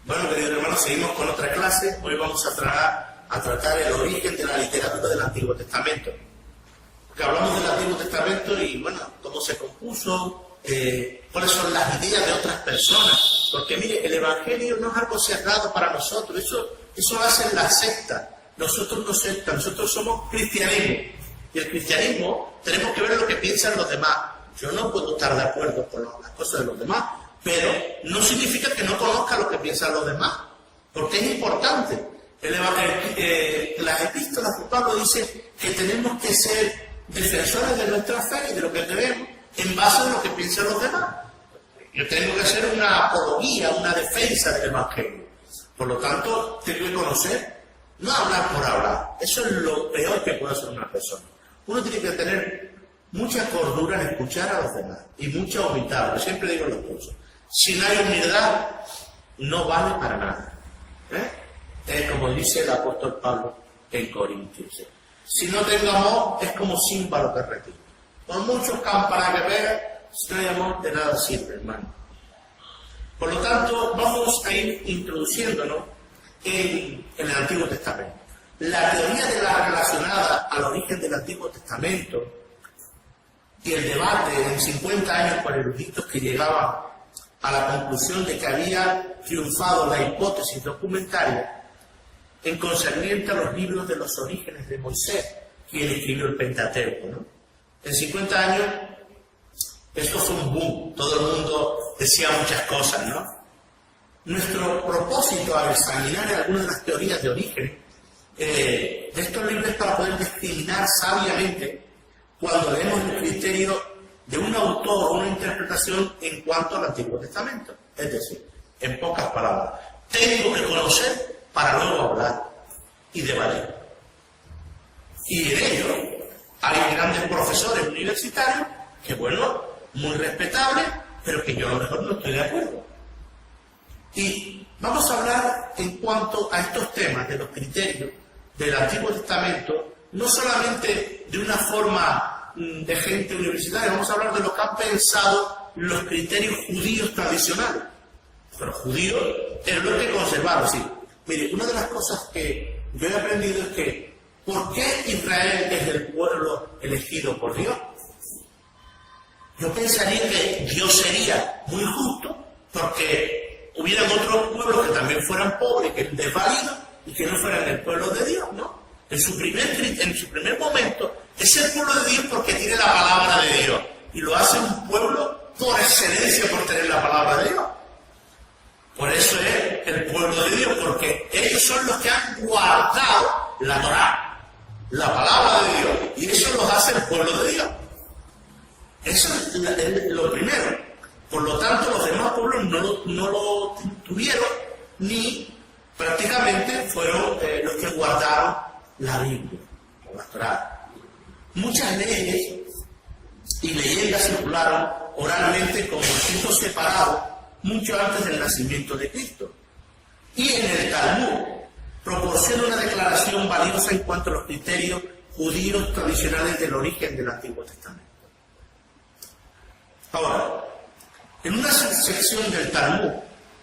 Bueno, queridos hermanos, seguimos con otra clase. Hoy vamos a tratar el origen de la literatura del Antiguo Testamento. Porque hablamos del Antiguo Testamento y, bueno, cómo se compuso, cuáles son las ideas de otras personas. Porque, mire, el Evangelio no es algo cerrado para nosotros. Eso lo hacen las sectas. Nosotros no sectas, nosotros somos cristianismo. Y el cristianismo tenemos que ver lo que piensan los demás. Yo no puedo estar de acuerdo con las cosas de los demás, pero no significa que no conozca lo que piensan los demás, porque es importante. Las epístolas de Pablo dicen que tenemos que ser defensores de nuestra fe y de lo que creemos en base a lo que piensan los demás. Yo tengo que hacer una apología, una defensa del Evangelio. Por lo tanto, tengo que conocer, no hablar por hablar. Eso es lo peor que puede hacer una persona. Uno tiene que tener mucha cordura en escuchar a los demás y mucha humildad. Yo siempre digo en los cursos, si no hay humildad, no vale para nada. Como dice el apóstol Pablo en Corintios. Si no tengo amor, es como címbalo que retira. Por muchos campanas que pega, si no hay amor, de nada sirve, hermano. Por lo tanto, vamos a ir introduciéndonos en el Antiguo Testamento. La teoría de la relacionada al origen del Antiguo Testamento y el debate en 50 años por eruditos que llegaban a la conclusión de que había triunfado la hipótesis documentaria en concerniente a los libros de los orígenes de Moisés, quien escribió el Pentateuco, ¿no? En 50 años esto fue un boom, todo el mundo decía muchas cosas, ¿no? Nuestro propósito al examinar algunas de las teorías de origen de estos libros es para poder discriminar sabiamente cuando leemos el criterio de un autor o una interpretación en cuanto al Antiguo Testamento. Es decir, en pocas palabras, tengo que conocer para luego hablar y debatir. Y en ello hay grandes profesores universitarios que, bueno, muy respetables, pero que yo a lo mejor no estoy de acuerdo. Y vamos a hablar en cuanto a estos temas de los criterios del Antiguo Testamento, no solamente de una forma de gente universitaria, vamos a hablar de lo que han pensado los criterios judíos tradicionales. Pero judíos es lo que conservaron, sí. Mire, una de las cosas que yo he aprendido es que, ¿por qué Israel es el pueblo elegido por Dios? Yo pensaría que Dios sería muy justo porque hubieran otros pueblos que también fueran pobres, que desvalidos y que no fueran el pueblo de Dios, ¿no? En su primer momento es el pueblo de Dios porque tiene la palabra de Dios y lo hace un pueblo por excelencia por tener la palabra de Dios. Por eso es el pueblo de Dios, porque ellos son los que han guardado la Torá, la palabra de Dios, y eso los hace el pueblo de Dios. Eso es lo primero. Por lo tanto, los demás pueblos no lo tuvieron, ni prácticamente fueron los que guardaron la Biblia, o la Torá. Muchas leyes y leyendas circularon oralmente como escritos separados mucho antes del nacimiento de Cristo. Y en el Talmud proporciona una declaración valiosa en cuanto a los criterios judíos tradicionales del origen del Antiguo Testamento. Ahora, en una sección del Talmud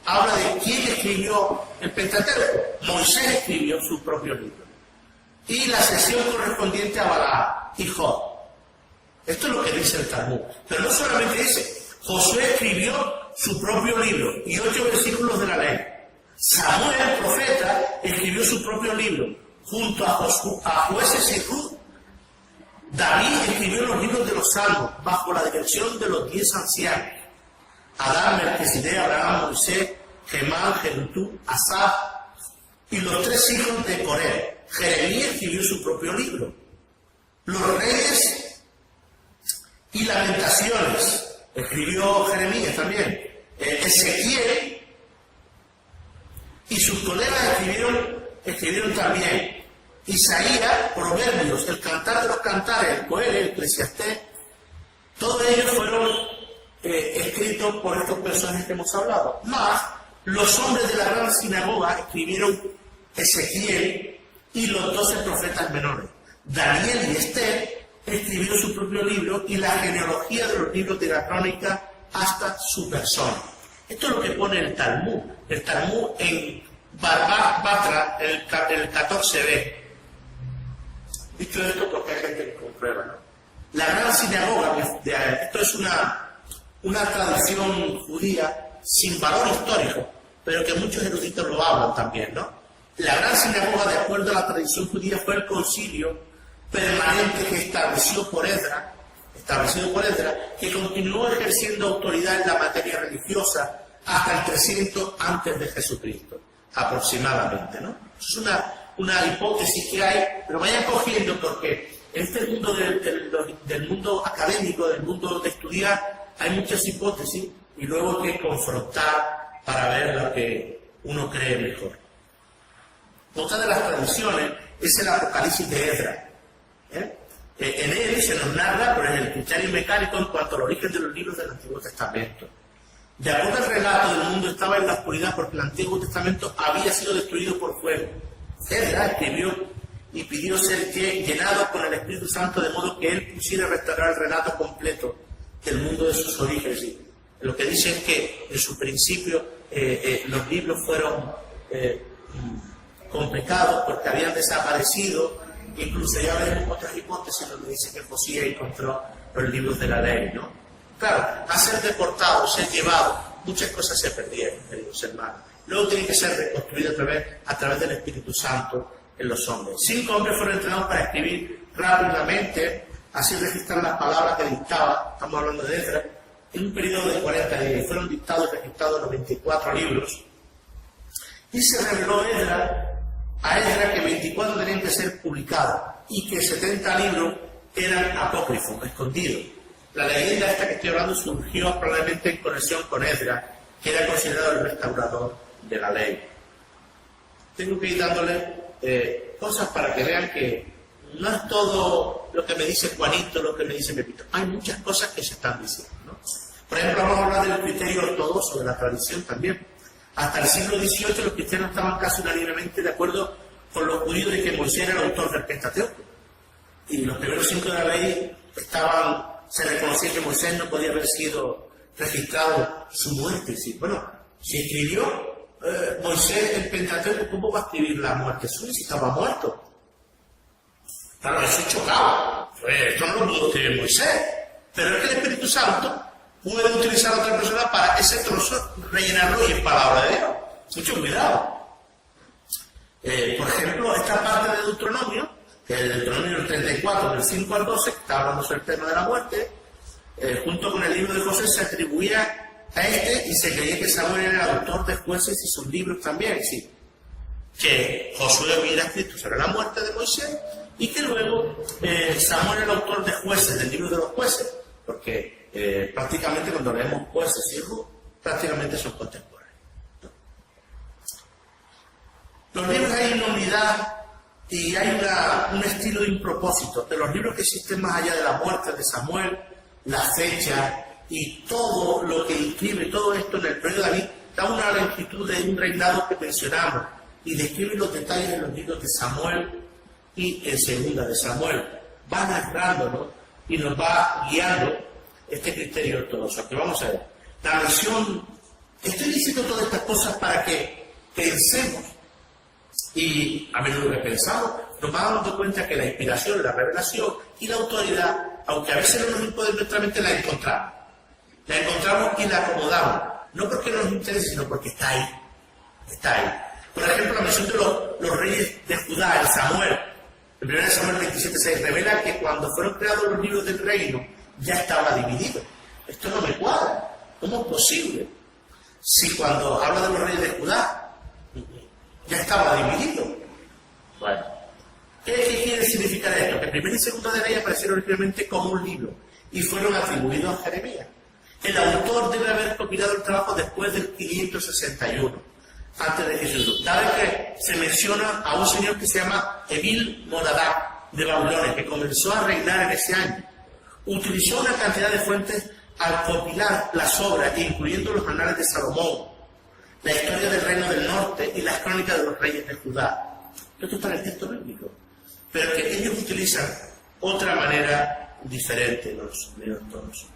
habla de quién escribió el Pentateuco. Moisés escribió su propio libro. Y la sección correspondiente a Balaam y Job. Esto es lo que dice el Talmud. Pero no solamente dice, Josué escribió su propio libro y 8 versículos de la ley. Samuel, el profeta, escribió su propio libro junto a jueces y Ruth. David escribió los libros de los salmos bajo la dirección de los 10 ancianos. Adán, Melquisedec, Abraham, Moisés, Gemán, Jedutún, Asaf y los 3 hijos de Coré. Jeremías escribió su propio libro. Los reyes y lamentaciones escribió Jeremías también. Ezequiel y sus colegas escribieron también. Isaías, Proverbios, el Cantar de los Cantares, el Coelho, el Eclesiastés, todos ellos fueron escritos por estos personajes que hemos hablado. Más, los hombres de la gran sinagoga escribieron Ezequiel y los 12 profetas menores. Daniel y Esther escribió su propio libro y la genealogía de los libros de la crónica hasta su persona. Esto es lo que pone el Talmud. El Talmud en Batra, el 14b. Dicho esto porque hay gente que comprueba, ¿no? La gran sinagoga, esto es una tradición judía sin valor histórico, pero que muchos eruditos lo hablan también, ¿no? La gran sinagoga, de acuerdo a la tradición judía, fue el concilio permanente que estableció por Esdras, que continuó ejerciendo autoridad en la materia religiosa hasta el 300 antes de Jesucristo, aproximadamente, ¿no? Es una hipótesis que hay, pero vayan cogiendo, porque en este mundo del mundo académico, del mundo de estudiar, hay muchas hipótesis y luego hay que confrontar para ver lo que uno cree mejor. Otra de las tradiciones es el Apocalipsis de Esdras. En él se nos narra, por el criterio mecánico, en cuanto al origen de los libros del Antiguo Testamento. De acuerdo al relato, el mundo estaba en la oscuridad porque el Antiguo Testamento había sido destruido por fuego. Esdras escribió y pidió ser llenado con el Espíritu Santo, de modo que él pusiera a restaurar el relato completo del mundo de sus orígenes. Y lo que dice es que en su principio los libros fueron con pecado porque habían desaparecido. Incluso ya veremos otras hipótesis donde dice que Josías encontró los libros de la ley, ¿no? Claro, a ser deportado, ser llevado, muchas cosas se perdieron, queridos hermanos. Luego tiene que ser reconstruido a través del Espíritu Santo en los hombres. 5 hombres fueron entrenados para escribir rápidamente, así registrar las palabras que dictaba, estamos hablando de Esdras, en un periodo de 40 días. Fueron dictados y registrados los 24 libros. Y se reveló a Esdras que 24 tenían que ser publicados y que 70 libros eran apócrifos, escondidos. La leyenda esta que estoy hablando surgió probablemente en conexión con Esdras, que era considerado el restaurador de la ley. Tengo que ir dándole cosas para que vean que no es todo lo que me dice Juanito, lo que me dice Pepito. Hay muchas cosas que se están diciendo, ¿no? Por ejemplo, vamos a hablar del criterio ortodoxo, de la tradición también. Hasta el siglo XVIII los cristianos estaban casi unánimemente de acuerdo con los judíos de que Moisés era el autor del Pentateuco. Y los primeros 5 de la ley se reconocía que Moisés no podía haber sido registrado su muerte. Sí, bueno, si escribió Moisés el Pentateuco, ¿cómo va a escribir la muerte suya si estaba muerto? Claro, eso chocaba. Esto no lo pudo escribir Moisés. Pero es que el Espíritu Santo puede utilizar a otra persona para ese trozo rellenarlo y es palabra de Dios. Mucho cuidado. Por ejemplo, esta parte de Deuteronomio, que es el Deuteronomio 34, del 5 al 12, que está hablando sobre el tema de la muerte, junto con el libro de José se atribuía a este y se creía que Samuel era el autor de Jueces y sus libros también, sí. Que Josué hubiera escrito sobre la muerte de Moisés y que luego Samuel era el autor de Jueces, del libro de los Jueces, porque prácticamente cuando leemos Jueces y Ruth, prácticamente son contemporáneos. Los libros hay una unidad y hay un estilo de impropósito. De los libros que existen más allá de la muerte de Samuel, la fecha y todo lo que inscribe todo esto en el periodo de David, da una lentitud de un reinado que mencionamos y describe los detalles de los libros de Samuel y en segunda de Samuel. Va narrándonos y nos va guiando este criterio ortodoxo. Que vamos a ver. La misión, estoy diciendo todas estas cosas para que pensemos. Y a menudo que pensamos, nos vamos dando cuenta que la inspiración, la revelación y la autoridad, aunque a veces no nos impone nuestra mente, la encontramos. La encontramos y la acomodamos. No porque nos interese, sino porque está ahí. Está ahí. Por ejemplo, la misión de los reyes de Judá, el Samuel. En 1 Samuel 27:6 revela que cuando fueron creados los libros del reino, ya estaba dividido. Esto no me cuadra. ¿Cómo es posible? Si cuando habla de los reyes de Judá, ya estaba dividido. Bueno, ¿qué quiere significar esto? Que primera y segunda de ley aparecieron originalmente como un libro y fueron atribuidos a Jeremías. El autor debe haber compilado el trabajo después del 561, antes de Jesús. Cada vez que se menciona a un señor que se llama Evil Moradá de Babilonia, que comenzó a reinar en ese año, utilizó una cantidad de fuentes al compilar las obras, incluyendo los anales de Salomón, la historia del reino del norte y las crónicas de los reyes de Judá. Esto está en el texto bíblico. Pero que ellos utilizan otra manera diferente, los ortodoxos.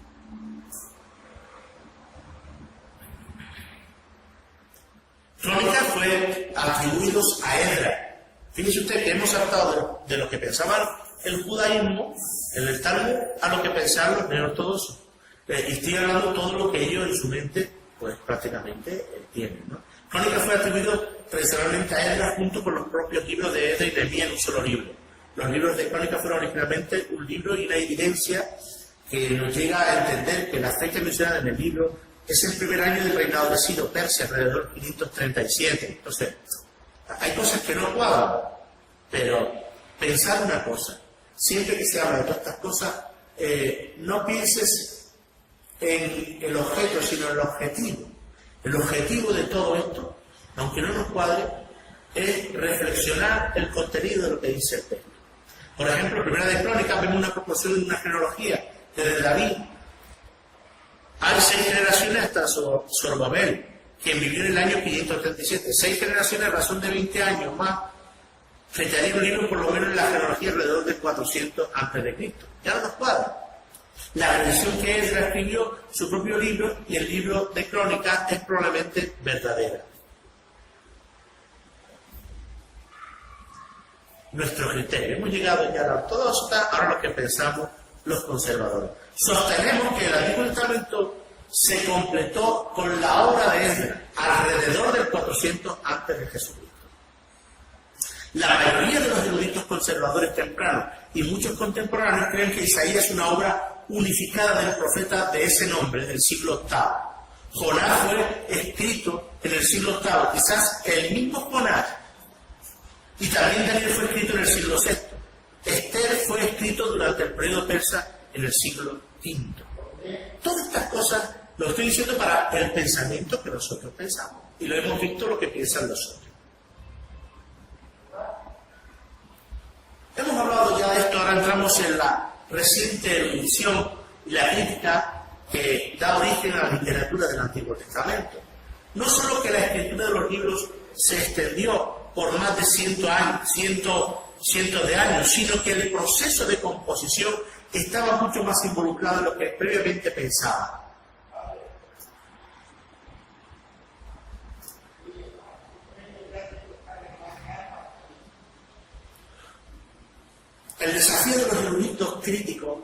Crónicas fue atribuidos a Esdras. Fíjese usted que hemos saltado de lo que pensaban el judaísmo, en el Talmud, a lo que pensaban los neortodoxos. Y estoy hablando todo lo que ellos en su mente, pues prácticamente tienen, ¿no? Crónicas fue atribuido tradicionalmente a Esdras junto con los propios libros de Esdras y Nehemías en un solo libro. Los libros de Crónicas fueron originalmente un libro y una evidencia que nos llega a entender que la fecha mencionada en el libro es el primer año del reinado de Ciro, Persia, alrededor de 537. Entonces, hay cosas que no cuadran, pero pensar una cosa, siempre que se habla de todas estas cosas, no pienses en el objeto, sino en el objetivo. El objetivo de todo esto, aunque no nos cuadre, es reflexionar el contenido de lo que dice el texto. Por ejemplo, en Primera de Crónicas vemos una proporción de una genealogía desde David. Hay 6 generaciones hasta Zorobabel, quien vivió en el año 537. 6 generaciones a razón de 20 años más. Fecharía un libro por lo menos en la genealogía alrededor de 400 a.C. Ya no nos cuadra. La religión que Esdras escribió su propio libro y el libro de Crónicas es probablemente verdadera. Nuestro criterio. Hemos llegado ya a la ortodoxa, ahora lo que pensamos los conservadores. Sostenemos que el Antiguo Testamento se completó con la obra de Esdras alrededor del 400 antes de Jesucristo. La mayoría de los eruditos conservadores tempranos y muchos contemporáneos creen que Isaías es una obra unificada del profeta de ese nombre, del siglo VIII. Jonás fue escrito en el siglo VIII, quizás el mismo Jonás. Y también Daniel fue escrito en el siglo VI. Esther fue escrito durante el periodo persa en el siglo V. Todas estas cosas lo estoy diciendo para el pensamiento que nosotros pensamos. Y lo hemos visto lo que piensan los otros. Hemos hablado ya de esto, ahora entramos en la reciente erudición y la crítica que da origen a la literatura del Antiguo Testamento. No solo que la escritura de los libros se extendió por más de 100 años, cientos de años, sino que el proceso de composición estaba mucho más involucrado en lo que previamente pensaba. El desafío de los eruditos críticos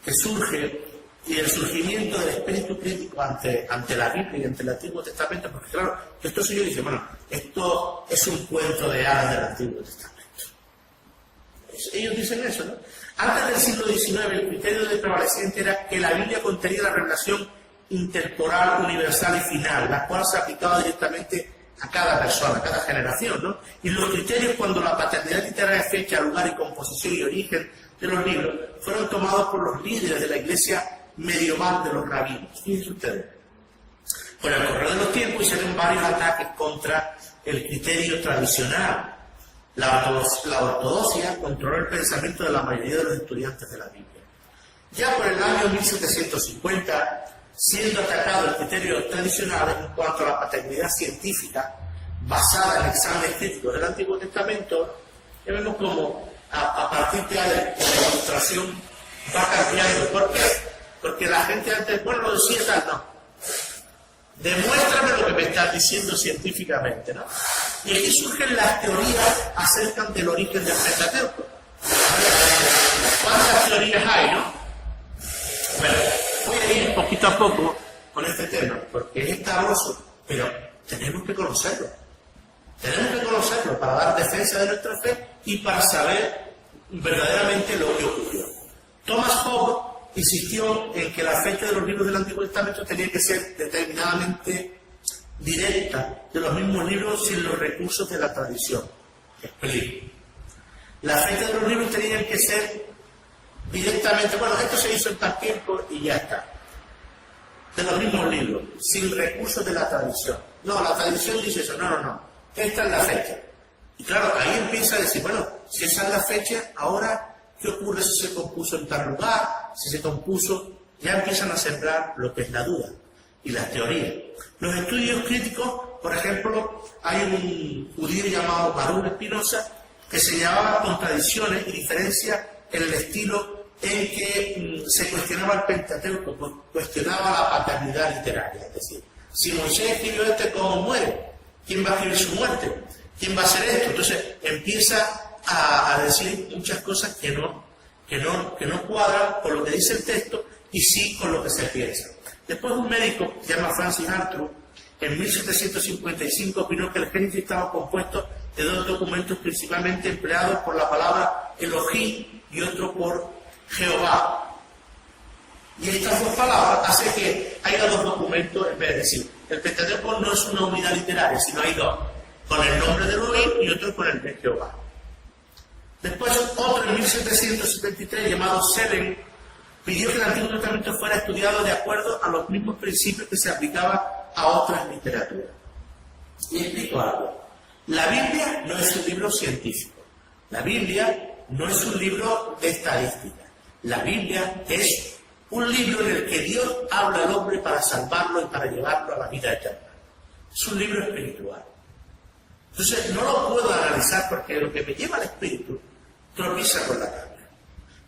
que surge y el surgimiento del espíritu crítico ante la Biblia y ante el Antiguo Testamento, porque claro, estos señores dicen, bueno, esto es un cuento de hadas del Antiguo Testamento. Ellos dicen eso, ¿no? Antes del siglo XIX, el criterio de prevaleciente era que la Biblia contenía la revelación intertemporal, universal y final, la cual se aplicaba directamente a cada persona, a cada generación, ¿no? Y los criterios cuando la paternidad literaria, fecha, lugar y composición y origen de los libros fueron tomados por los líderes de la iglesia medieval de los rabinos. Fíjense ustedes. Con el correr de los tiempos hicieron varios ataques contra el criterio tradicional. La ortodoxia controló el pensamiento de la mayoría de los estudiantes de la Biblia. Ya por el año 1750, siendo atacado el criterio tradicional en cuanto a la paternidad científica basada en exámenes críticos del Antiguo Testamento, ya vemos como a partir de la ilustración va cambiando. ¿Por qué? Porque la gente antes, bueno, lo decía tal, no. Demuéstrame lo que me estás diciendo científicamente, ¿no? Y aquí surgen las teorías acerca del origen del Pentateuco. ¿Cuántas teorías hay, no? Bueno, voy a ir poquito a poco con este tema, porque es escabroso, pero tenemos que conocerlo. Tenemos que conocerlo para dar defensa de nuestra fe y para saber verdaderamente lo que ocurrió. Thomas Hobbes insistió en que la fecha de los libros del Antiguo Testamento tenía que ser determinadamente directa de los mismos libros sin los recursos de la tradición. Explico. La fecha de los libros tenían que ser directamente, bueno, esto se hizo en tal tiempo y ya está. De los mismos libros, sin recursos de la tradición. No, la tradición dice eso, no. Esta es la fecha. Y claro, ahí empieza a decir, bueno, si esa es la fecha, ahora, ¿qué ocurre si se compuso en tal lugar? Si se compuso, ya empiezan a sembrar lo que es la duda y la teoría. Los estudios críticos, por ejemplo, hay un judío llamado Baruch Spinoza que señalaba contradicciones y diferencias en el estilo en que se cuestionaba el Pentateuco, cuestionaba la paternidad literaria. Es decir, si Moisés escribió ¿cómo muere? ¿Quién va a escribir su muerte? ¿Quién va a hacer esto? Entonces empieza a decir muchas cosas que no cuadran con lo que dice el texto y sí con lo que se piensa. Después un médico que se llama Francis Arthur, en 1755 opinó que el Génesis estaba compuesto de dos documentos principalmente empleados por la palabra Elohim y otro por Jehová. Y estas dos palabras hacen que haya dos documentos en vez de decir. El Pentateuco no es una unidad literaria, sino hay dos, con el nombre de Elohim y otro con el de Jehová. Después otro en 1773 llamado Selen pidió que el Antiguo Testamento fuera estudiado de acuerdo a los mismos principios que se aplicaban a otras literaturas. Y explico algo. La Biblia no es un libro científico. La Biblia no es un libro de estadística. La Biblia es un libro en el que Dios habla al hombre para salvarlo y para llevarlo a la vida eterna. Es un libro espiritual. Entonces no lo puedo analizar porque lo que me lleva al espíritu tropieza con la carne.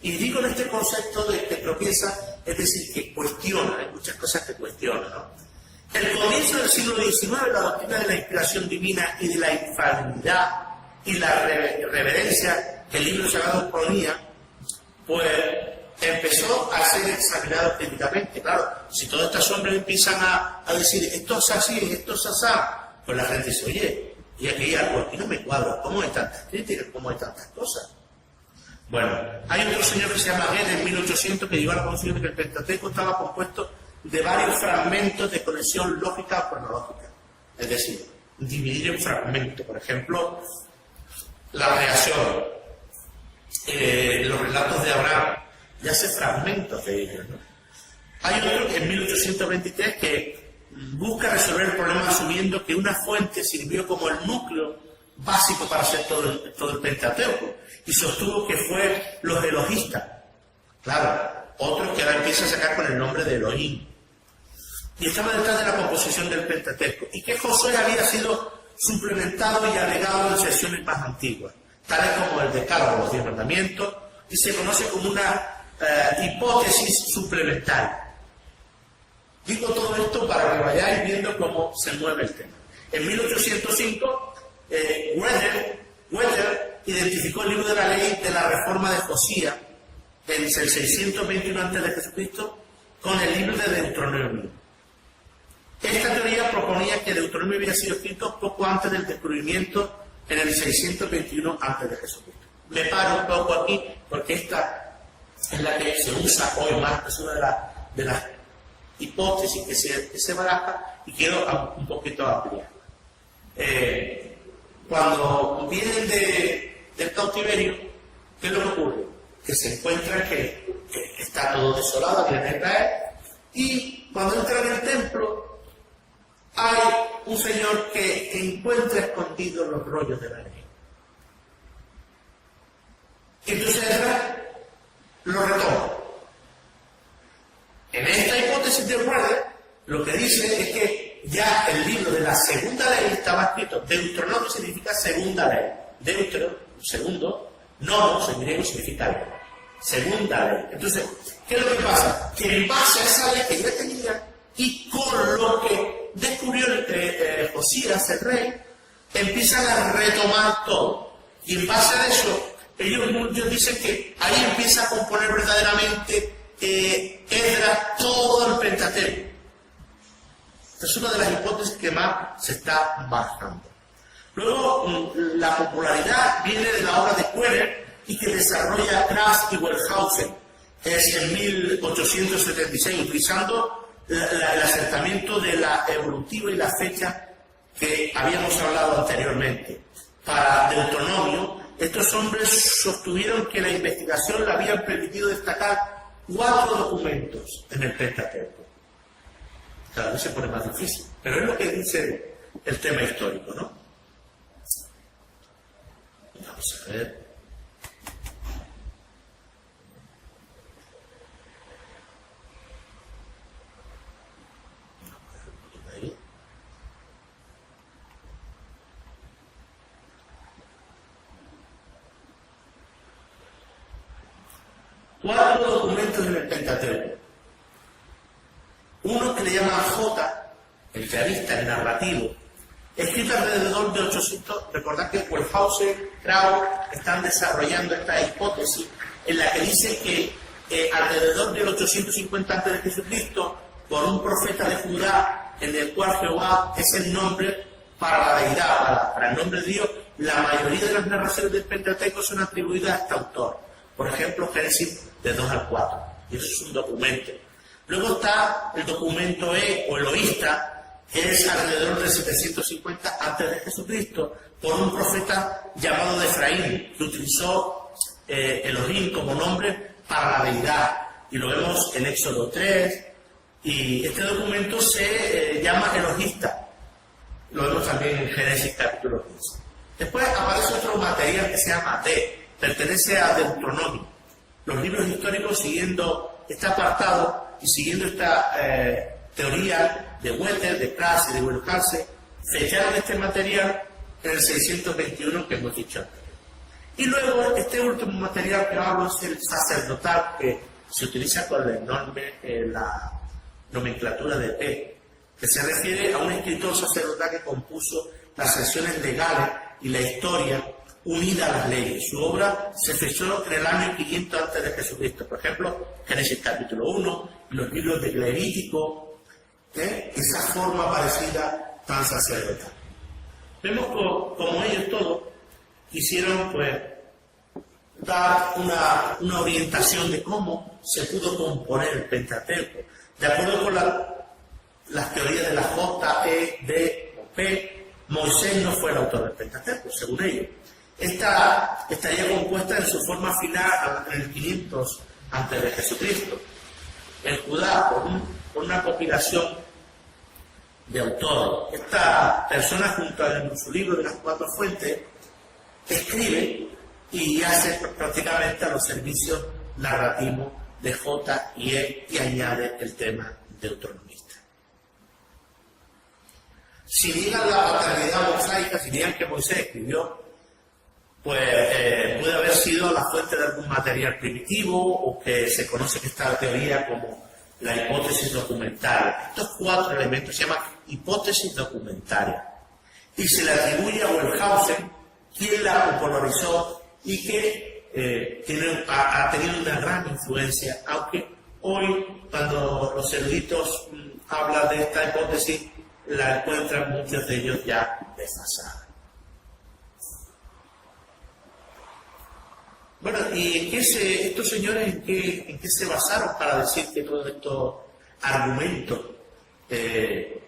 Y digo en este concepto de que tropieza, es decir, que cuestiona, hay muchas cosas que cuestionan, ¿no? El comienzo del siglo XIX, la doctrina de la inspiración divina y de la infalibilidad y la reverencia que el libro sagrado ponía, pues empezó a ser examinado críticamente. Claro, si todos estos hombres empiezan a decir esto es así, esto es así, pues la gente dice, oye, y aquí hay algo, aquí no me cuadra, ¿cómo hay tantas críticas, cómo hay tantas cosas? Bueno, hay otro señor que se llama Goethe en 1800 que llegó a la conclusión de que el Pentateuco estaba compuesto de varios fragmentos de conexión lógica o cronológica. Es decir, dividir en fragmentos. Por ejemplo, la creación, los relatos de Abraham, ya hace fragmentos de ellos, ¿no? Hay otro que en 1823 que busca resolver el problema asumiendo que una fuente sirvió como el núcleo básico para hacer todo el Pentateuco y sostuvo que fue los elogistas. Claro, otros que ahora empiezan a sacar con el nombre de Elohim. Y estaba detrás de la composición del Pentateuco y que Josué había sido suplementado y agregado en sesiones más antiguas, tales como el Decálogo, los 10 mandamientos, y se conoce como una hipótesis suplementaria. Digo todo esto para que vayáis viendo cómo se mueve el tema. En 1805, Wetter identificó el libro de la ley de la reforma de Josías en el 621 a.C. con el libro de Deuteronomio. Esta teoría proponía que Deuteronomio había sido escrito poco antes del descubrimiento en el 621 a.C. Me paro un poco aquí porque esta es la que se usa hoy más, es una de las hipótesis que se baraja y quiero un poquito ampliar. Cuando vienen del cautiverio, ¿qué es lo que ocurre? Que se encuentran que está todo desolado, que viene a caer, y cuando entran en el templo hay un señor que encuentra escondidos los rollos de la ley. Y entonces lo retoma. En esta hipótesis de Wetter, lo que dice es que ya el libro de la segunda ley estaba escrito. Deuteronomio significa segunda ley. Deutero, segundo, nomos en griego significa ley. Segunda ley. Entonces, ¿qué es lo que pasa? Que en base a esa ley que ya tenía y con lo que descubrió Josías, el rey, empiezan a retomar todo. Y en base a eso, ellos dicen que ahí empieza a componer verdaderamente Esdras todo el Pentateuco. Es una de las hipótesis que más se está bajando. Luego, la popularidad viene de la obra de Querer y que desarrolla Grass y Wellhausen. Es en 1876, utilizando el acertamiento de la evolutiva y la fecha que habíamos hablado anteriormente. Para Deuteronomio, estos hombres sostuvieron que la investigación le habían permitido destacar 4 documentos en el Pentateuco. Cada vez se pone más difícil, pero es lo que dice el tema histórico, ¿no? Vamos a ver. Cuatro documentos en el Pentateuco. Uno que le llama J, el realista, el narrativo, escrito alrededor de 800, recordad que Wellhausen, Krauss están desarrollando esta hipótesis en la que dice que alrededor del 850 a.C., por un profeta de Judá, en el cual Jehová es el nombre para la deidad, para el nombre de Dios, la mayoría de las narraciones del Pentateuco son atribuidas a este autor. Por ejemplo, Génesis de 2 al 4. Y eso es un documento. Luego está el documento o Eloísta, que es alrededor de 750 antes de Jesucristo, por un profeta llamado de Efraín, que utilizó Elohim como nombre para la deidad. Y lo vemos en Éxodo 3. Y este documento se llama Elohista. Lo vemos también en Génesis capítulo 15. Después aparece otro material que se llama D, pertenece a Deuteronomio. Los libros históricos, siguiendo este apartado y siguiendo esta teoría de Wetter, de Pratt y de Wellhausen, fecharon este material en el 621 que hemos dicho antes. Y luego este último material que hablo es el sacerdotal, que se utiliza con la nomenclatura de P, que se refiere a un escritor sacerdotal que compuso las secciones legales y la historia unida a las leyes. Su obra se fechó en el año 500 antes de Jesucristo. Por ejemplo, Génesis capítulo 1, los libros de Levítico, esa forma parecida tan sacerdotal. Vemos como ellos todos quisieron dar una orientación de cómo se pudo componer el Pentateuco. De acuerdo con las teorías de la J, E, D o P, Moisés no fue el autor del Pentateuco, según ellos. Esta estaría compuesta en su forma final en el 500 antes de Jesucristo. El Judá, por una compilación de autores. Esta persona, junto a su libro de las 4 fuentes, escribe y hace prácticamente a los servicios narrativos de J y E y añade el tema deuteronomista. Si niegan la paternidad mosaica, si niegan que Moisés escribió, puede haber sido la fuente de algún material primitivo o que se conoce que esta teoría como la hipótesis documentaria. Estos 4 elementos se llaman hipótesis documentaria y se le atribuye a Wellhausen, quien la popularizó y que ha tenido una gran influencia, aunque hoy cuando los eruditos hablan de esta hipótesis la encuentran muchos de ellos ya desfasada. Bueno, ¿y estos señores en qué se basaron para decir que todos estos argumentos de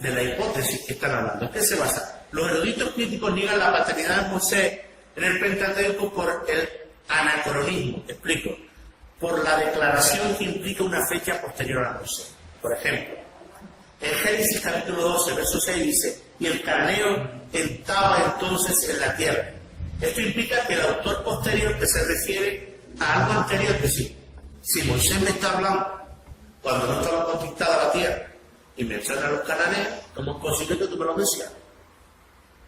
la hipótesis que están hablando? ¿En qué se basan? Los eruditos críticos niegan la paternidad de Moisés en el Pentateuco por el anacronismo, explico, por la declaración que implica una fecha posterior a Moisés. Por ejemplo, en Génesis capítulo 12, verso 6 dice: y el cananeo estaba entonces en la tierra. Esto implica que el autor posterior, que se refiere a algo anterior, que sí. Si Moisés me está hablando cuando no estaba conquistada la tierra y menciona a los cananeos, ¿cómo es posible que tú me lo menciones?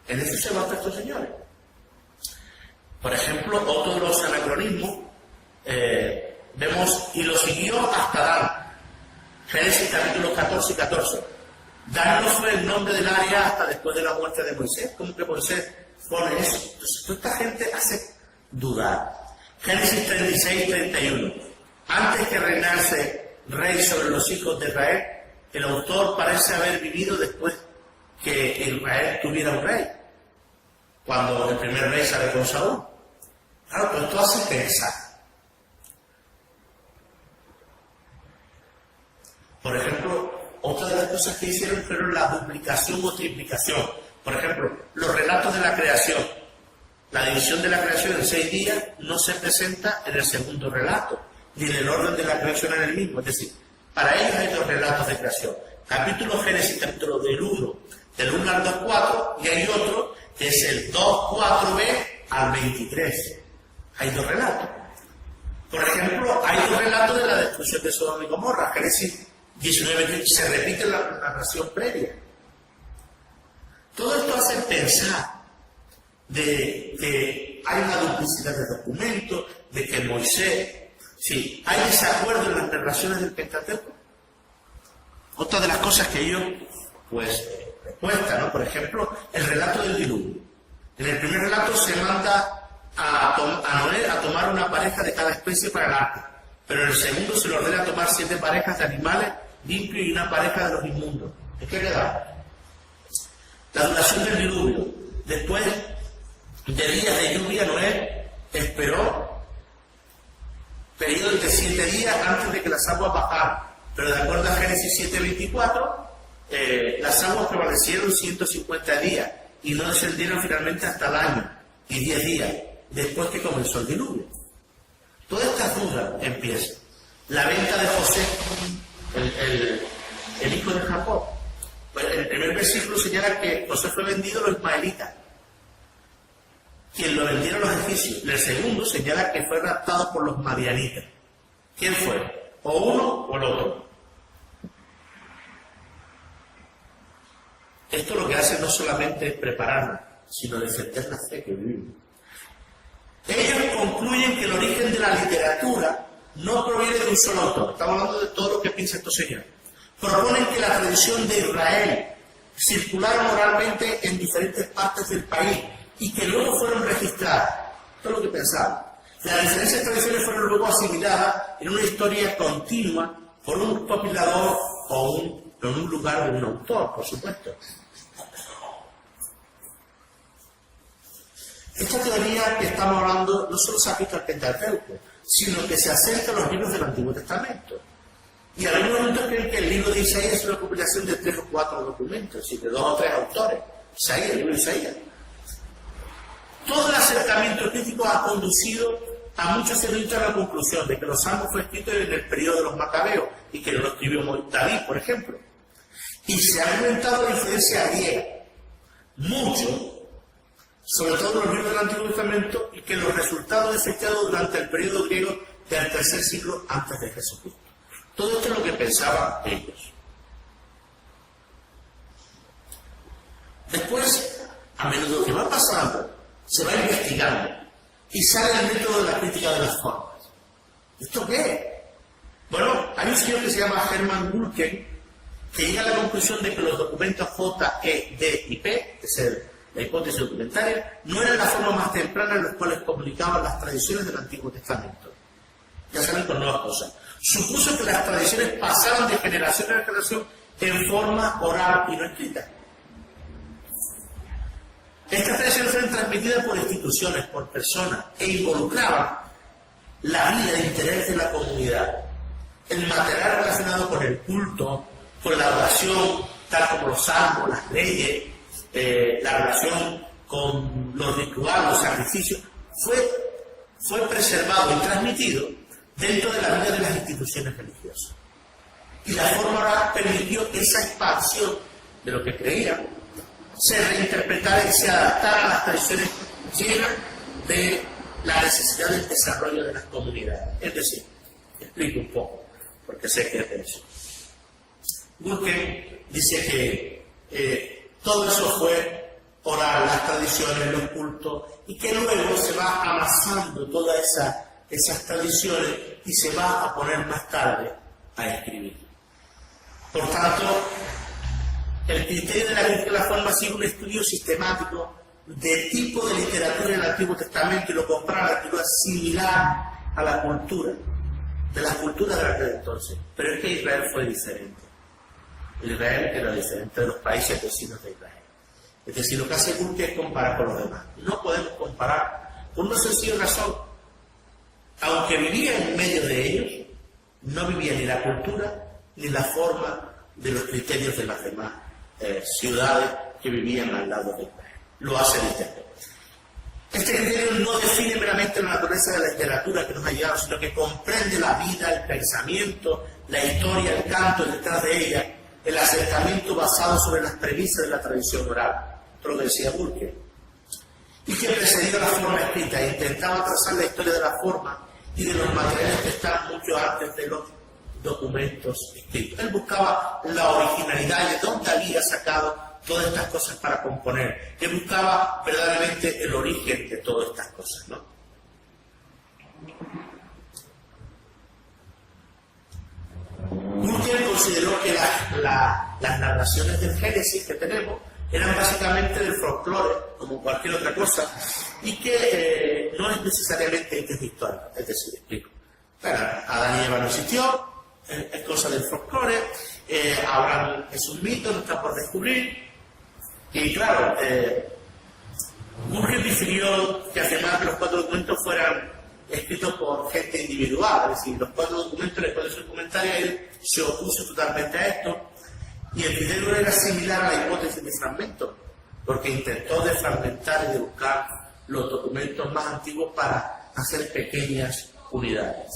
En eso se basan estos señores. Por ejemplo, otro de los anacronismos, vemos, y lo siguió hasta Dan. Génesis capítulo 14 y 14. Dan no fue el nombre del área hasta después de la muerte de Moisés. ¿Cómo que Moisés pone eso? Entonces, toda esta gente hace dudar. Génesis 36, 31. Antes que reinase rey sobre los hijos de Israel, el autor parece haber vivido después que Israel tuviera un rey, cuando el primer rey sale con Saúl. Claro, pero esto hace pensar. Por ejemplo, otra de las cosas que hicieron fueron la duplicación o triplicación. Por ejemplo, los relatos de la creación. La división de la creación en 6 días no se presenta en el segundo relato, ni en el orden de la creación en el mismo. Es decir, para ellos hay 2 relatos de creación. Capítulo Génesis, capítulo del 1 al 2.4, y hay otro que es el 2.4b al 23. Hay 2 relatos. Por ejemplo, hay 2 relatos de la destrucción de Sodoma y Gomorra. Génesis 19, se repite la narración previa. Todo esto hace pensar de que hay una duplicidad de documentos, de que Moisés, sí, hay desacuerdo en las narraciones del Pentateuco. Otra de las cosas que ellos propuesta, ¿no? Por ejemplo, el relato del diluvio. En el primer relato se manda a Noé a tomar una pareja de cada especie para el arca, pero en el segundo se le ordena tomar 7 parejas de animales limpios y una pareja de los inmundos. ¿Es que queda? La duración del diluvio. Después de días de lluvia, Noé esperó periodos de 7 días antes de que las aguas bajaran. Pero de acuerdo a Génesis 7:24, las aguas prevalecieron 150 días y no descendieron finalmente hasta el año y 10 días después que comenzó el diluvio. Toda esta duda empieza. La venta de José, el hijo de Jacob. Pues el primer versículo señala que José fue vendido a los ismaelitas, quien lo vendieron los egipcios. El segundo señala que fue raptado por los madianitas. ¿Quién fue? ¿O uno o el otro? Esto lo que hace no solamente es prepararnos, sino defender la fe que vivimos. Ellos concluyen que el origen de la literatura no proviene de un solo autor. Estamos hablando de todo lo que piensa estos señores. Proponen que la tradición de Israel circularon oralmente en diferentes partes del país y que luego fueron registradas. Todo lo que pensaban. Las diferentes tradiciones fueron luego asimiladas en una historia continua por un compilador o en un lugar de un autor, por supuesto. Esta teoría que estamos hablando no solo se aplica al Pentateuco, sino que se acerca a los libros del Antiguo Testamento. Y algunos momentos creen que el libro de Isaías es una compilación de 3 o 4 documentos, y de 2 o 3 autores. Isaías, el libro de Isaías. Todo el acercamiento crítico ha conducido a muchos eruditos a la conclusión de que los Salmos fue escrito en el periodo de los Macabeos y que lo escribió David, por ejemplo. Y se ha aumentado la influencia griega mucho, sobre todo en los libros del Antiguo Testamento, y que los resultados efectuados durante el periodo griego del tercer siglo antes de Jesucristo. Todo esto es lo que pensaban ellos. Después, a menudo que va pasando, se va investigando y sale el método de la crítica de las formas. ¿Esto qué es? Bueno, hay un señor que se llama Hermann Gulken que llega a la conclusión de que los documentos J, E, D y P, que es la hipótesis documentaria, no eran la forma más temprana en las cuales comunicaban las tradiciones del Antiguo Testamento. Ya salen con nuevas cosas. Supuso que las tradiciones pasaban de generación en generación en forma oral y no escrita. Estas tradiciones fueron transmitidas por instituciones, por personas, e involucraban la vida e interés de la comunidad. El material relacionado con el culto, con la oración, tal como los salmos, las leyes, la relación con los rituales, los sacrificios, fue preservado y transmitido dentro de la vida de las instituciones religiosas. Y la forma oral permitió que esa expansión de lo que creían se reinterpretara y se adaptara a las tradiciones llenas de la necesidad del desarrollo de las comunidades. Es decir, explico un poco, porque sé que es de eso. Gulken dice que todo eso fue oral, las tradiciones, los cultos, y que luego se va amasando todas esas tradiciones y se va a poner más tarde a escribir. Por tanto, el criterio de la crítica de la forma sigue un estudio sistemático del tipo de literatura en el Antiguo Testamento y lo compara a la literatura similar a la cultura, de las culturas de aquel entonces. Pero es que Israel fue diferente. Israel era diferente de los países vecinos de Israel. Es decir, lo que hace Gulken es comparar con los demás. No podemos comparar por una sencilla razón. Aunque vivía en medio de ellos, no vivía ni la cultura ni la forma de los criterios de las demás ciudades que vivían al lado de Israel. Lo hace diferente. Este criterio no define meramente la naturaleza de la literatura que nos ha llegado, sino que comprende la vida, el pensamiento, la historia, el canto detrás de ella, el acercamiento basado sobre las premisas de la tradición oral. Esto lo que decía Gulken. Y que precedió la forma escrita e intentaba trazar la historia de la forma y de los materiales que están mucho antes de los documentos escritos. Él buscaba la originalidad y de dónde había sacado todas estas cosas para componer. Él buscaba verdaderamente el origen de todas estas cosas, ¿no? Gulken consideró que la las narraciones del Génesis que tenemos eran básicamente del folclore, como cualquier otra cosa, y que no es necesariamente histórico. Es decir, explico. Bueno, Adán y Eva no existió, es cosa del folclore, Abraham es un mito, no está por descubrir, y claro, Burke prefirió que además los 4 documentos fueran escritos por gente individual, es decir, los 4 documentos, después de su comentario, él se opuso totalmente a esto, y el criterio era similar a la hipótesis de fragmento, porque intentó desfragmentar y de buscar los documentos más antiguos para hacer pequeñas unidades.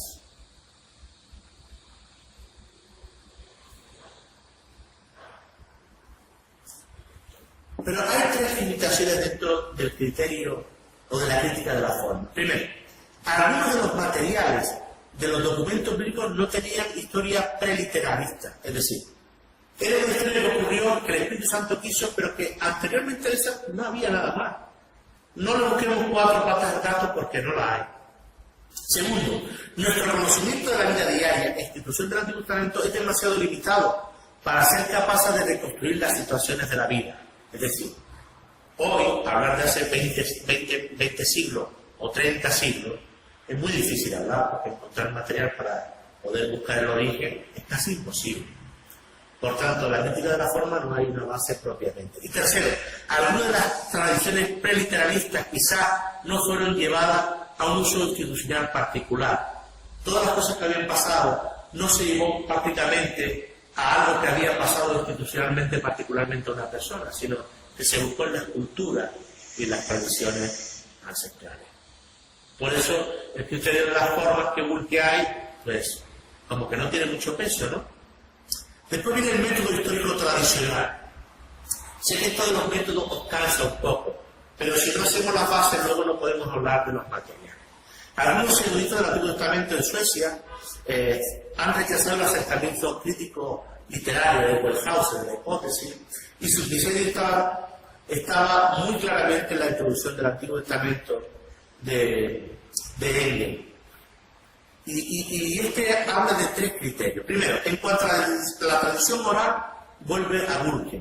Pero hay 3 limitaciones dentro del criterio o de la crítica de la forma. Primero, algunos de los materiales de los documentos bíblicos no tenían historia preliteralista, es decir, era una historia que ocurrió, que el Espíritu Santo quiso, pero que anteriormente a esa no había nada más. No le busquemos 4 patas de gato porque no la hay. Segundo, nuestro conocimiento de la vida diaria e institución del Antiguo Testamento es demasiado limitado para ser capaces de reconstruir las situaciones de la vida. Es decir, hoy, hablar de hace 20 siglos o 30 siglos, es muy difícil hablar, porque encontrar material para poder buscar el origen es casi imposible. Por tanto, la crítica de la forma no hay una base propiamente. Y tercero, algunas de las tradiciones preliteralistas quizás no fueron llevadas a un uso institucional particular. Todas las cosas que habían pasado no se llevó prácticamente a algo que había pasado institucionalmente particularmente a una persona, sino que se buscó en las culturas y las tradiciones ancestrales. Por eso, el criterio de las formas que Burke hay, pues, como que no tiene mucho peso, ¿no? Después viene el método histórico tradicional. Sé que esto de los métodos os cansa un poco, pero si no hacemos las bases, luego no podemos hablar de los materiales. Algunos eruditos del Antiguo Testamento en Suecia han rechazado el acercamiento crítico literario de Wellhausen, de la hipótesis, y su diseño estaba muy claramente en la introducción del Antiguo Testamento de Engel. Y este habla de 3 criterios. Primero, en cuanto a la tradición oral, vuelve a Burke.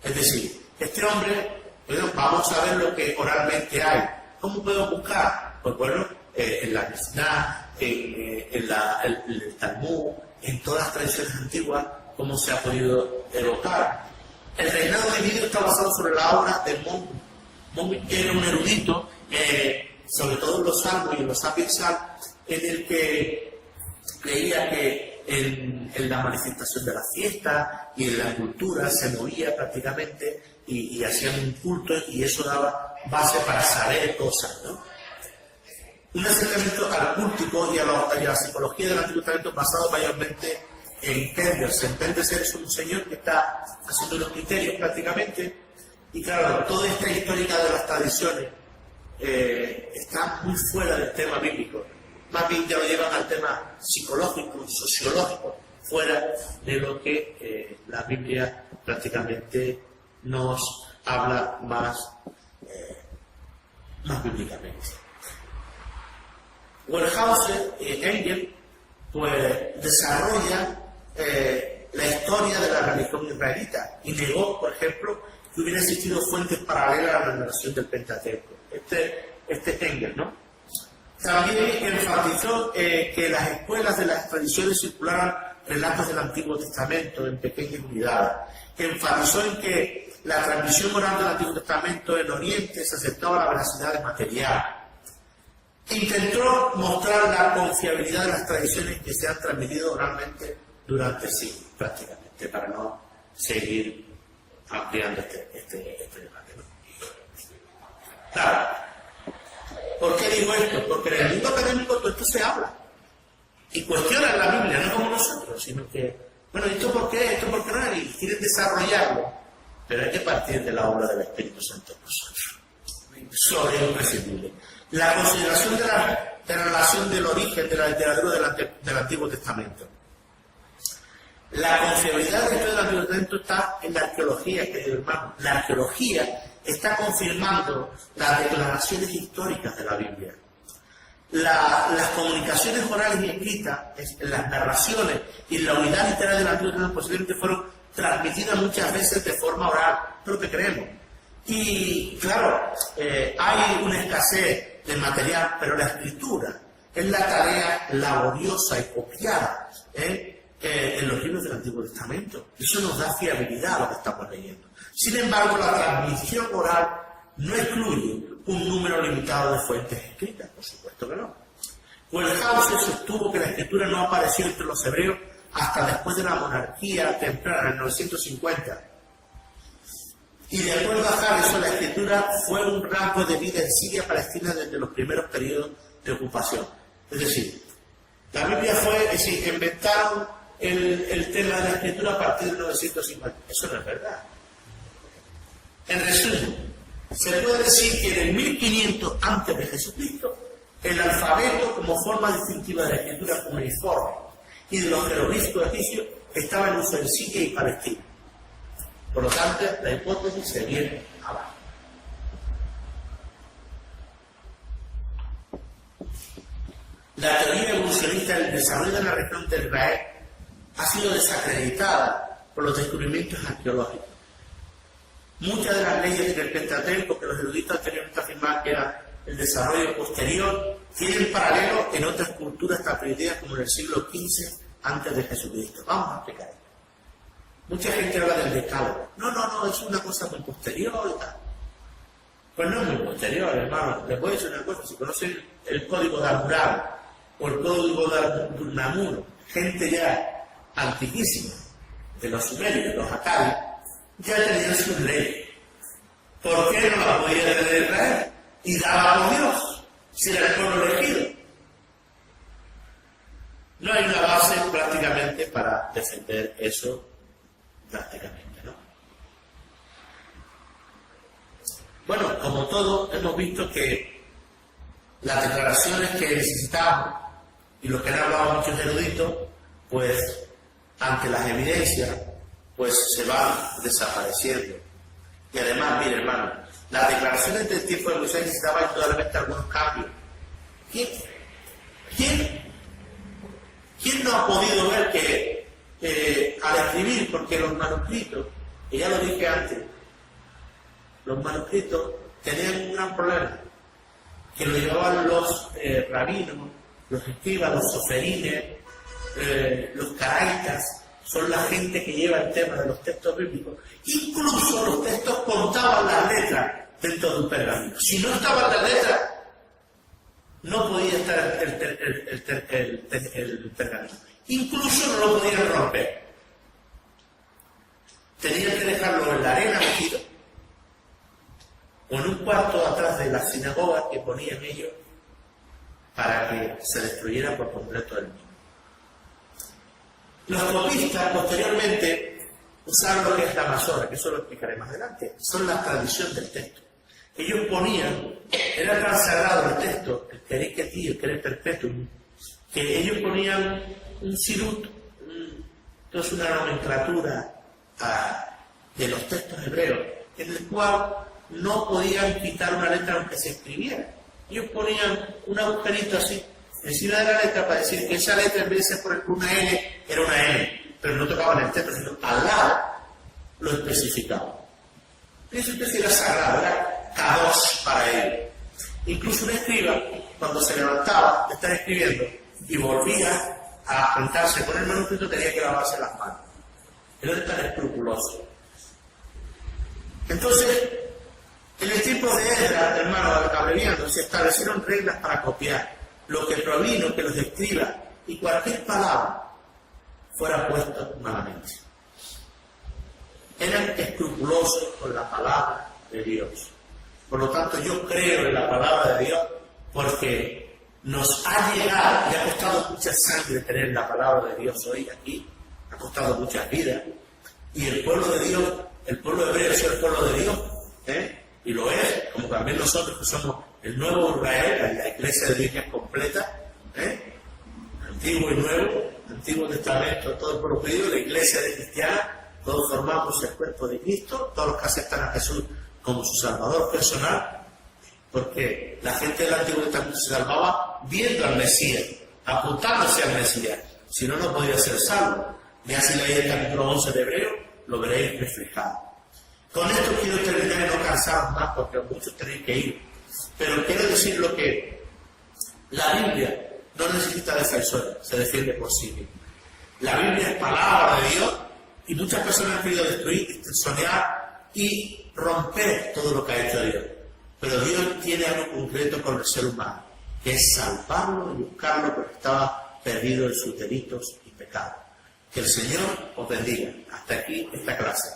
Es decir, este hombre, bueno, vamos a ver lo que oralmente hay. ¿Cómo puedo buscar? Pues bueno, en la Mishnah, en el Talmud, en todas las tradiciones antiguas, cómo se ha podido evocar. El reinado de Dividio está basado sobre la obra de Mommsen, que era un erudito, sobre todo en los salmos y en los sapiensal, en el que creía que en la manifestación de la fiesta y en la cultura se movía prácticamente y hacían un culto, y eso daba base para saber cosas, ¿no? Un acercamiento al cúltico y a la psicología del Antiguo Testamento basado mayormente en Pedersen. Pedersen es un señor que está haciendo los criterios prácticamente, y claro, toda esta histórica de las tradiciones está muy fuera del tema bíblico. Más bien ya lo llevan al tema psicológico, sociológico, fuera de lo que la Biblia prácticamente nos habla más bíblicamente. Wellhausen, Engel, pues desarrolla la historia de la religión israelita y negó, por ejemplo, que hubiera existido fuentes paralelas a la narración del Pentateuco. Este Engel, ¿no? También enfatizó que las escuelas de las tradiciones circularan relatos del Antiguo Testamento en pequeñas unidades. Enfatizó en que la transmisión oral del Antiguo Testamento en Oriente se aceptaba a la veracidad de material. Intentó mostrar la confiabilidad de las tradiciones que se han transmitido oralmente durante siglos, prácticamente, para no seguir ampliando este debate, ¿no? Claro. ¿Por qué digo esto? Porque en el mundo académico todo esto se habla y cuestionan la Biblia, no como nosotros, sino que, bueno, ¿esto por qué? ¿Esto por qué no? Y quieren desarrollarlo, pero hay que partir de la obra del Espíritu Santo en nosotros. Eso es imprescindible. La consideración de la relación del origen de la literatura del Antiguo Testamento. La confiabilidad del Antiguo Testamento está en la arqueología, querido hermano. La arqueología está confirmando las declaraciones históricas de la Biblia. Las comunicaciones orales y escritas, las narraciones y la unidad literaria del Antiguo Testamento posiblemente fueron transmitida muchas veces de forma oral, es lo que creemos. Y claro, hay una escasez de material, pero la escritura es la tarea laboriosa y copiada en los libros del Antiguo Testamento. Eso nos da fiabilidad a lo que estamos leyendo. Sin embargo, la transmisión oral no excluye un número limitado de fuentes escritas, por supuesto que no. Wellhausen sostuvo que la escritura no apareció entre los hebreos hasta después de la monarquía temprana, en 950. Y de acuerdo a Harrison, la escritura fue un rasgo de vida en Siria Palestina desde los primeros periodos de ocupación. Es decir, la Biblia inventaron el tema de la escritura a partir de 950. Eso no es verdad. En resumen, se puede decir que en el 1500 antes de Jesucristo, el alfabeto como forma distintiva de la escritura cuneiforme y de los jeroglíficos egipcios estaba en uso en Siria y Palestina. Por lo tanto, la hipótesis se viene abajo. La teoría evolucionista del desarrollo de la región de Israel ha sido desacreditada por los descubrimientos arqueológicos. Muchas de las leyes del Pentateuco que los eruditos anteriormente afirmaban que era el desarrollo posterior tienen paralelo en otras culturas tan perdidas como en el siglo XV antes de Jesucristo. Vamos a explicar esto. Mucha gente habla del decálogo. No, es una cosa muy posterior y tal. Pues no es muy posterior, hermano. Les voy a decir una cosa. Si conocen el código de Hammurabi o el código de Durnamur, gente ya antiquísima, de los sumerios, de los acadios, ya tenían su ley. ¿Por qué no la podía tener Israel? Y daba por Dios, si era el pueblo elegido. No hay una base prácticamente para defender eso prácticamente, ¿no? Bueno, como todo, hemos visto que las declaraciones que necesitamos y lo que han hablado muchos eruditos, pues ante las evidencias, pues se van desapareciendo. Y además, mire hermano, las declaraciones del tiempo de Moisés necesitaban indudablemente algunos cambios. ¿Quién no ha podido ver que al escribir, porque los manuscritos, que ya lo dije antes, los manuscritos tenían un gran problema, que lo llevaban los rabinos, los escribas, los soferines, los caraitas, son la gente que lleva el tema de los textos bíblicos. Incluso los textos contaban las letras dentro de un pergamino. Si no estaban las letras, no podía estar el pergamino. Incluso no lo podían romper. Tenían que dejarlo en la arena metido, o en un cuarto atrás de la sinagoga que ponían ellos, para que se destruyera por completo el mismo. Los copistas posteriormente usaron lo que es la masora, que eso lo explicaré más adelante. Son la tradición del texto. Ellos ponían, era tan sagrado el texto, el querer que tío, el querer perpetuum, que ellos ponían un sirut, entonces una nomenclatura de los textos hebreos, en el cual no podían quitar una letra aunque se escribiera. Ellos ponían un agujerito así encima de la letra para decir que esa letra en vez de ser por una N era una N, pero no tocaban el texto, sino al lado lo especificaban. Eso era sagrado, era kadosh para él. Incluso un escriba, cuando se levantaba de estar escribiendo y volvía a sentarse con el manuscrito, tenía que lavarse las manos. Él era tan escrupuloso. Entonces, en el tiempo de Esdras, hermano, abreviando, se establecieron reglas para copiar lo que provino que los escribas y cualquier palabra fuera puesto malamente. Eran escrupulosos con la palabra de Dios. Por lo tanto, yo creo en la palabra de Dios porque nos ha llegado y ha costado mucha sangre tener la palabra de Dios hoy aquí. Ha costado muchas vidas. Y el pueblo de Dios, el pueblo hebreo es el pueblo de Dios. Y lo es, como también nosotros que somos el nuevo Israel, la iglesia de Dios completa, antiguo y nuevo, Antiguo Testamento, todo el pueblo judío, la iglesia de cristiana, todos formamos el cuerpo de Cristo, todos los que aceptan a Jesús como su Salvador personal, porque la gente del Antiguo Testamento se salvaba viendo al Mesías, apuntándose al Mesías, si no, no podía ser salvo. Y así leí el capítulo 11 de Hebreo, lo veréis reflejado. Con esto quiero terminar y no cansaros más porque muchos tenéis que ir. Pero quiero decir lo que la Biblia no necesita defensores, se defiende por sí misma. La Biblia es palabra de Dios y muchas personas han querido destruir, soñar y romper todo lo que ha hecho Dios. Pero Dios tiene algo concreto con el ser humano, que es salvarlo y buscarlo porque estaba perdido en sus delitos y pecados. Que el Señor os bendiga. Hasta aquí esta clase.